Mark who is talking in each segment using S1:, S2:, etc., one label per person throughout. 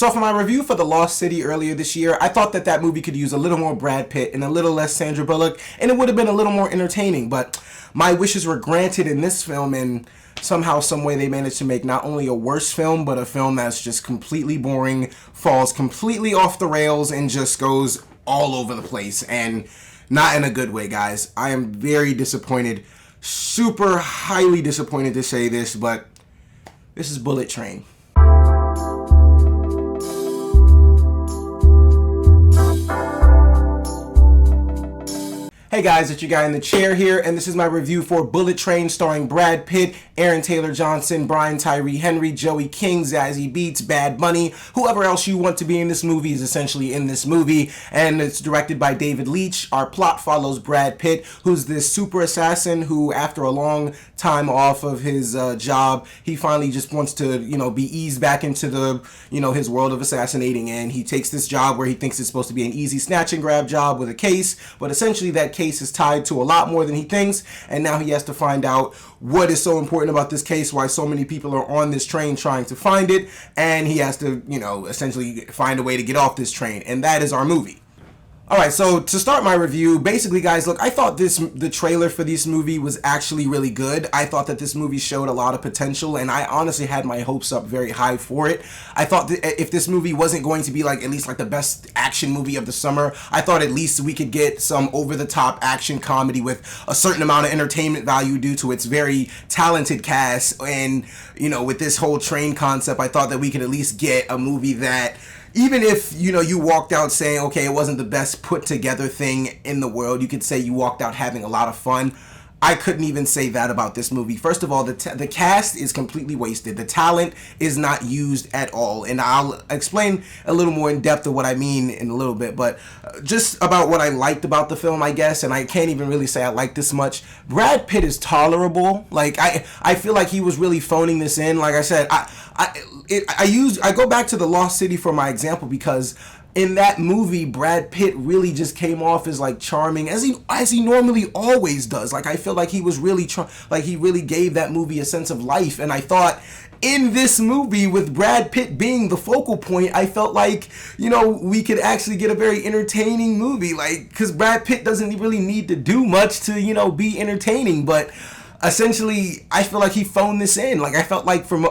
S1: So for my review for The Lost City earlier this year, I thought that that movie could use a little more Brad Pitt and a little less Sandra Bullock, and it would have been a little more entertaining, but my wishes were granted in this film, and somehow, some way they managed to make not only a worse film, but a film that's just completely boring, falls completely off the rails, and just goes all over the place, and not in a good way, guys. I am very disappointed, super highly disappointed to say this, but this is Bullet Train. Hey guys, it's your guy in the chair here, and this is my review for Bullet Train starring Brad Pitt, Aaron Taylor Johnson, Brian Tyree Henry, Joey King, Zazie Beetz, Bad Bunny. Whoever else you want to be in this movie is essentially in this movie, and it's directed by David Leitch. Our plot follows Brad Pitt, who's this super assassin who, after a long time off of his job, he finally just wants to, be eased back into the, his world of assassinating, and he takes this job where he thinks it's supposed to be an easy snatch and grab job with a case, but essentially that case is tied to a lot more than he thinks, and now he has to find out what is so important about this case, why so many people are on this train trying to find it, and he has to, essentially find a way to get off this train, and that is our movie. Alright, so to start my review, basically guys, look, I thought the trailer for this movie was actually really good. I thought that this movie showed a lot of potential, and I honestly had my hopes up very high for it. I thought that if this movie wasn't going to be at least the best action movie of the summer, I thought at least we could get some over-the-top action comedy with a certain amount of entertainment value due to its very talented cast, and, with this whole train concept, I thought that we could at least get a movie that, even if, you walked out saying, okay, it wasn't the best put together thing in the world, you could say you walked out having a lot of fun. I couldn't even say that about this movie. First of all, the cast is completely wasted. The talent is not used at all. And I'll explain a little more in depth of what I mean in a little bit. But just about what I liked about the film, I guess, and I can't even really say I like this much. Brad Pitt is tolerable. I feel like he was really phoning this in. Like I said, I go back to The Lost City for my example because in that movie, Brad Pitt really just came off as charming as he normally always does. I feel like he was really he really gave that movie a sense of life, and I thought in this movie with Brad Pitt being the focal point, I felt like, we could actually get a very entertaining movie, because Brad Pitt doesn't really need to do much to, be entertaining, but essentially, I feel like he phoned this in. I felt like from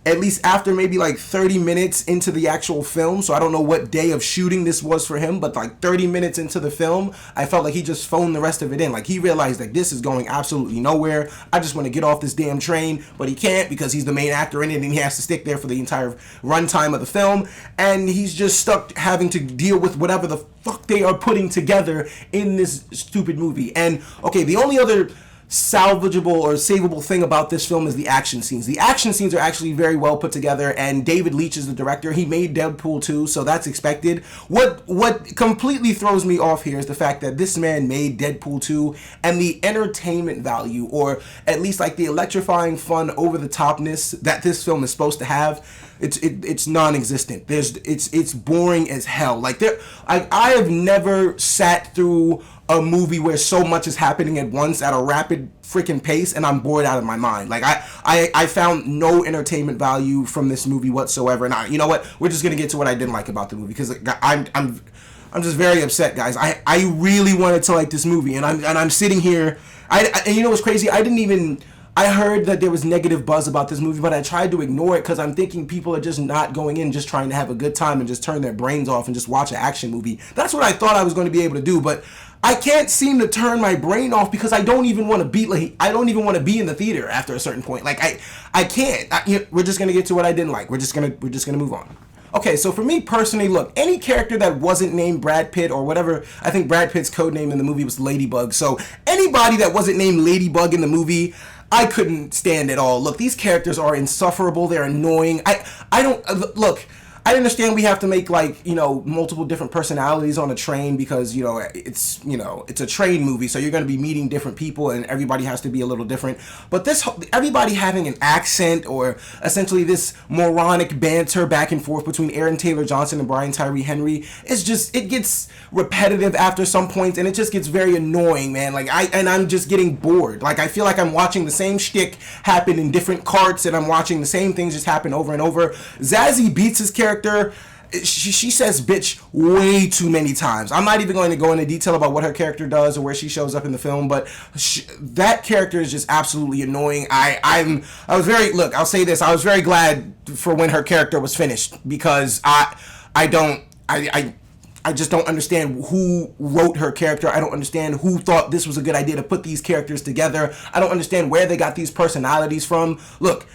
S1: at least after maybe 30 minutes into the actual film, so I don't know what day of shooting this was for him, but 30 minutes into the film, I felt like he just phoned the rest of it in. He realized that this is going absolutely nowhere. I just want to get off this damn train, but he can't because he's the main actor in it and he has to stick there for the entire runtime of the film, and he's just stuck having to deal with whatever the fuck they are putting together in this stupid movie. And okay, the only other salvageable or savable thing about this film is the action scenes. The action scenes are actually very well put together, and David Leitch is the director. He made Deadpool 2, so that's expected. What completely throws me off here is the fact that this man made Deadpool 2, and the entertainment value, or at least the electrifying fun over the topness that this film is supposed to have, it's non-existent. It's boring as hell. I have never sat through a movie where so much is happening at once at a rapid freaking pace, and I'm bored out of my mind. I found no entertainment value from this movie whatsoever. And you know what? We're just gonna get to what I didn't like about the movie, because I'm just very upset, guys. I really wanted to like this movie, and I'm sitting here. And you know what's crazy? I heard that there was negative buzz about this movie, but I tried to ignore it because I'm thinking people are just not going in just trying to have a good time and just turn their brains off and just watch an action movie. That's what I thought I was going to be able to do, but I can't seem to turn my brain off because I don't even want to be in the theater after a certain point. I can't. We're just going to get to what I didn't like. We're just going to move on. Okay, so for me personally, look, any character that wasn't named Brad Pitt or whatever, I think Brad Pitt's code name in the movie was Ladybug. So anybody that wasn't named Ladybug in the movie, I couldn't stand at all. Look, these characters are insufferable. They're annoying. I understand we have to make multiple different personalities on a train because it's a train movie, so you're going to be meeting different people and everybody has to be a little different. But everybody having an accent, or essentially this moronic banter back and forth between Aaron Taylor Johnson and Brian Tyree Henry, it gets repetitive after some point, and it just gets very annoying, man. I'm just getting bored. I feel like I'm watching the same shtick happen in different carts, and I'm watching the same things just happen over and over. Zazie Beetz' character character, she says bitch way too many times. I'm not even going to go into detail about what her character does or where she shows up in the film, but that character is just absolutely annoying. I was very, look, I'll say this, I was very glad for when her character was finished, because I just don't understand who wrote her character. I don't understand who thought this was a good idea to put these characters together. I don't understand where they got these personalities from. Look,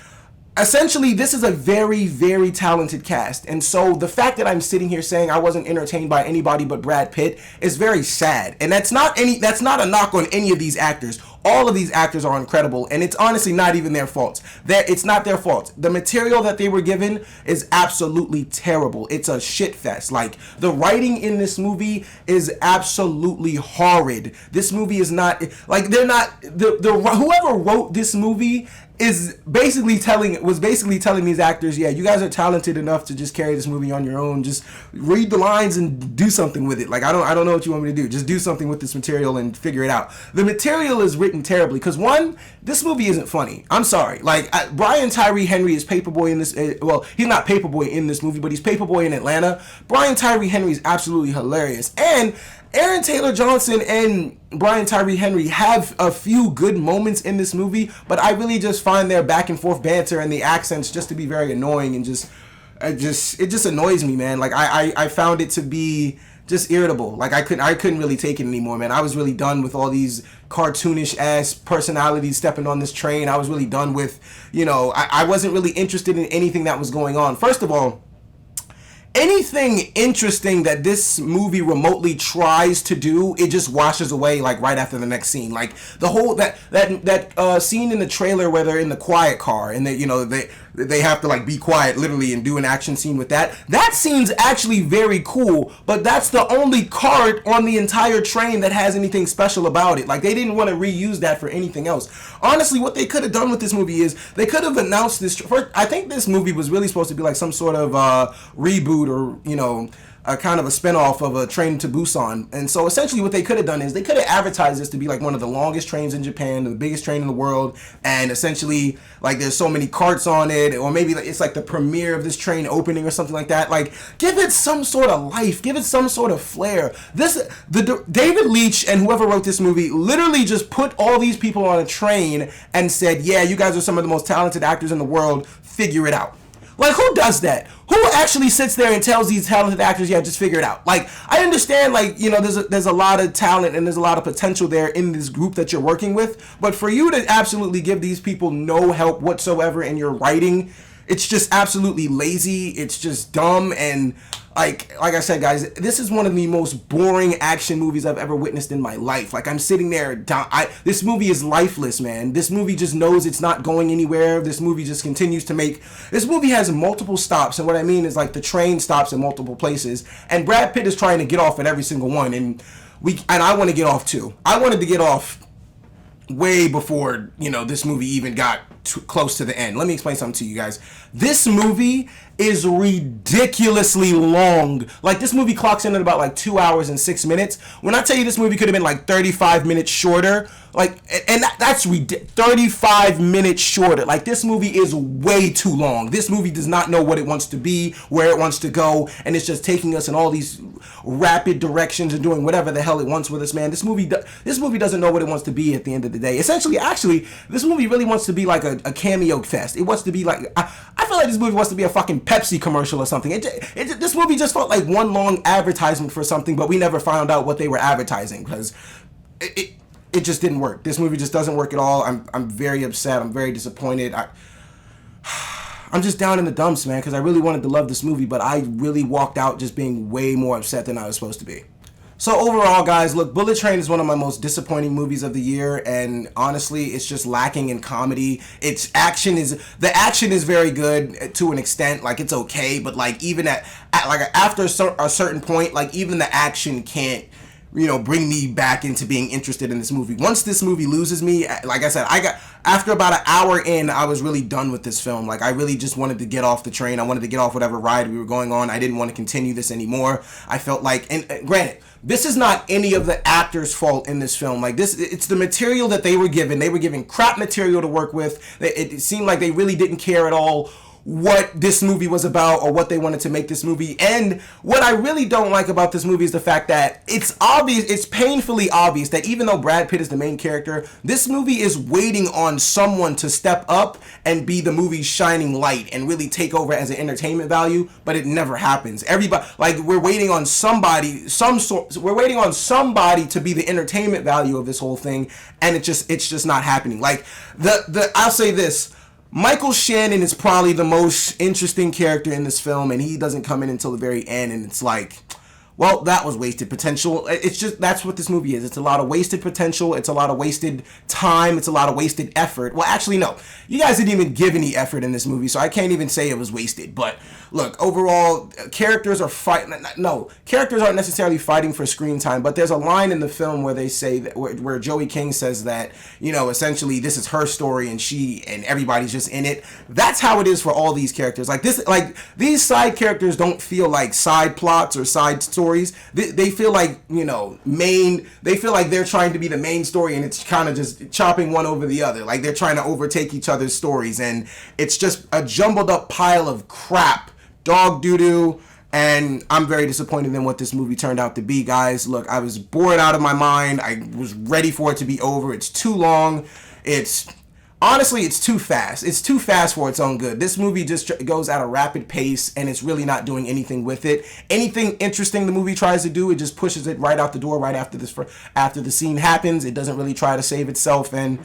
S1: essentially, this is a very, very talented cast. And so the fact that I'm sitting here saying I wasn't entertained by anybody but Brad Pitt is very sad. And that's not a knock on any of these actors. All of these actors are incredible, and it's honestly not even their fault. It's not their fault. The material that they were given is absolutely terrible. It's a shit fest. Like, the writing in this movie is absolutely horrid. This movie is not, like, they're not, whoever wrote this movie was basically telling these actors, yeah, you guys are talented enough to just carry this movie on your own. Just read the lines and do something with it. Like, I don't know what you want me to do. Just do something with this material and figure it out. The material is written terribly, because one, this movie isn't funny. I'm sorry. Like, Brian Tyree Henry is Paperboy in this, well, he's not Paperboy in this movie, but he's Paperboy in Atlanta. Brian Tyree Henry is absolutely hilarious. And Aaron Taylor Johnson and Brian Tyree Henry have a few good moments in this movie, but I really just find their back and forth banter and the accents just to be very annoying, and it just annoys me, man. Like, I found it to be just irritable. Like, I couldn't really take it anymore, man. I was really done with all these cartoonish ass personalities stepping on this train. I was really done with, I wasn't really interested in anything that was going on. First of all, anything interesting that this movie remotely tries to do, it just washes away like right after the next scene. Like, the whole that scene in the trailer where they're in the quiet car and they have to like be quiet literally and do an action scene with that. That scene's actually very cool, but that's the only cart on the entire train that has anything special about it. Like, they didn't want to reuse that for anything else. Honestly, what they could have done with this movie is they could have announced this. First, I think this movie was really supposed to be like some sort of reboot, or a kind of a spinoff of a Train to Busan. And so essentially what they could have done is they could have advertised this to be like one of the longest trains in Japan, the biggest train in the world, and essentially like there's so many carts on it, or maybe it's like the premiere of this train opening or something like that. Like, give it some sort of life, give it some sort of flair. David Leitch and whoever wrote this movie literally just put all these people on a train and said, yeah, you guys are some of the most talented actors in the world, figure it out. Like, who does that? Who actually sits there and tells these talented actors, yeah, just figure it out? Like, I understand, like, there's a lot of talent and there's a lot of potential there in this group that you're working with, but for you to absolutely give these people no help whatsoever in your writing, it's just absolutely lazy. It's just dumb. And like I said, guys, this is one of the most boring action movies I've ever witnessed in my life. Like, I'm sitting there, this movie is lifeless, man. This movie just knows it's not going anywhere. This movie just continues to this movie has multiple stops, and what I mean is, like, the train stops in multiple places, and Brad Pitt is trying to get off at every single one, and I want to get off too. I wanted to get off way before, this movie even got too close to the end. Let me explain something to you guys. This movie is ridiculously long. Like, this movie clocks in at about like 2 hours and 6 minutes. When I tell you this movie could have been like 35 minutes shorter, like, and that's 35 minutes shorter. Like, this movie is way too long. This movie does not know what it wants to be, where it wants to go, and it's just taking us in all these rapid directions and doing whatever the hell it wants with us, man. This movie doesn't know what it wants to be at the end of the day. Essentially, actually, this movie really wants to be like a cameo fest. It wants to be like, I feel like this movie wants to be a fucking Pepsi commercial or something. This movie just felt like one long advertisement for something, but we never found out what they were advertising, because it just didn't work. This movie just doesn't work at all. I'm very upset. I'm very disappointed. I'm just down in the dumps, man, because I really wanted to love this movie, but I really walked out just being way more upset than I was supposed to be. So overall, guys, look, Bullet Train is one of my most disappointing movies of the year, and honestly, it's just lacking in comedy. The action is very good to an extent, like, it's okay, but like, even after a certain point, like, even the action can't bring me back into being interested in this movie. Once this movie loses me, like I said, after about an hour in, I was really done with this film. Like, I really just wanted to get off the train. I wanted to get off whatever ride we were going on. I didn't want to continue this anymore. I felt like, and granted, this is not any of the actors' fault in this film. Like, it's the material that they were given. They were given crap material to work with. It seemed like they really didn't care at all what this movie was about or what they wanted to make this movie. And what I really don't like about this movie is the fact that it's obvious, it's painfully obvious that even though Brad Pitt is the main character, this movie is waiting on someone to step up and be the movie's shining light and really take over as an entertainment value, but it never happens. Everybody, like, we're waiting on somebody, we're waiting on somebody to be the entertainment value of this whole thing, and it's just not happening. Like, I'll say this, Michael Shannon is probably the most interesting character in this film, and he doesn't come in until the very end, and it's like, well, that was wasted potential. It's just, that's what this movie is. It's a lot of wasted potential. It's a lot of wasted time. It's a lot of wasted effort. Well, actually, no. You guys didn't even give any effort in this movie, so I can't even say it was wasted. But look, overall, characters aren't necessarily fighting for screen time, but there's a line in the film where they say that, where Joey King says that, you know, essentially this is her story and everybody's just in it. That's how it is for all these characters. Like these side characters don't feel like side plots or side stories. They feel like, you know, they feel like they're trying to be the main story, and it's kind of just chopping one over the other. Like they're trying to overtake each other's stories, and it's just a jumbled up pile of crap, dog doo-doo, and I'm very disappointed in what this movie turned out to be, guys. Look, I was bored out of my mind. I was ready for it to be over. It's too long. Honestly, it's too fast. It's too fast for its own good. This movie just goes at a rapid pace, and it's really not doing anything with it. Anything interesting the movie tries to do, it just pushes it right out the door right after the scene happens. It doesn't really try to save itself, and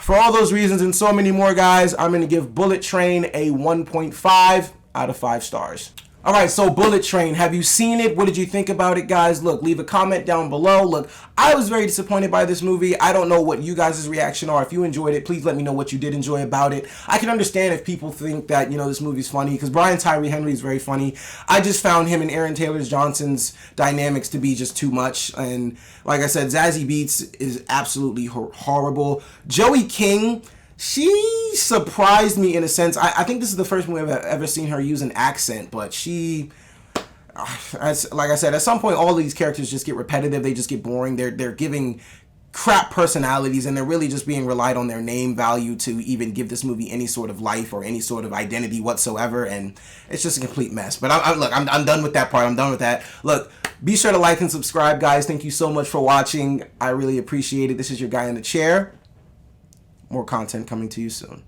S1: for all those reasons and so many more, guys, I'm going to give Bullet Train a 1.5 out of 5 stars. All right, so Bullet Train, have you seen it? What did you think about it, guys? Look, leave a comment down below. Look, I was very disappointed by this movie. I don't know what you guys' reaction are. If you enjoyed it, please let me know what you did enjoy about it. I can understand if people think that, you know, this movie's funny, because Brian Tyree Henry is very funny. I just found him and Aaron Taylor Johnson's dynamics to be just too much. And like I said, Zazie Beetz is absolutely horrible. Joey King, she surprised me in a sense. I think this is the first movie I've ever seen her use an accent, but she, like I said, at some point all these characters just get repetitive. They just get boring. They're giving crap personalities, and they're really just being relied on their name value to even give this movie any sort of life or any sort of identity whatsoever, and it's just a complete mess. But I'm done with that part. I'm done with that. Look, be sure to like and subscribe, guys. Thank you so much for watching. I really appreciate it. This is your guy in the chair. More content coming to you soon.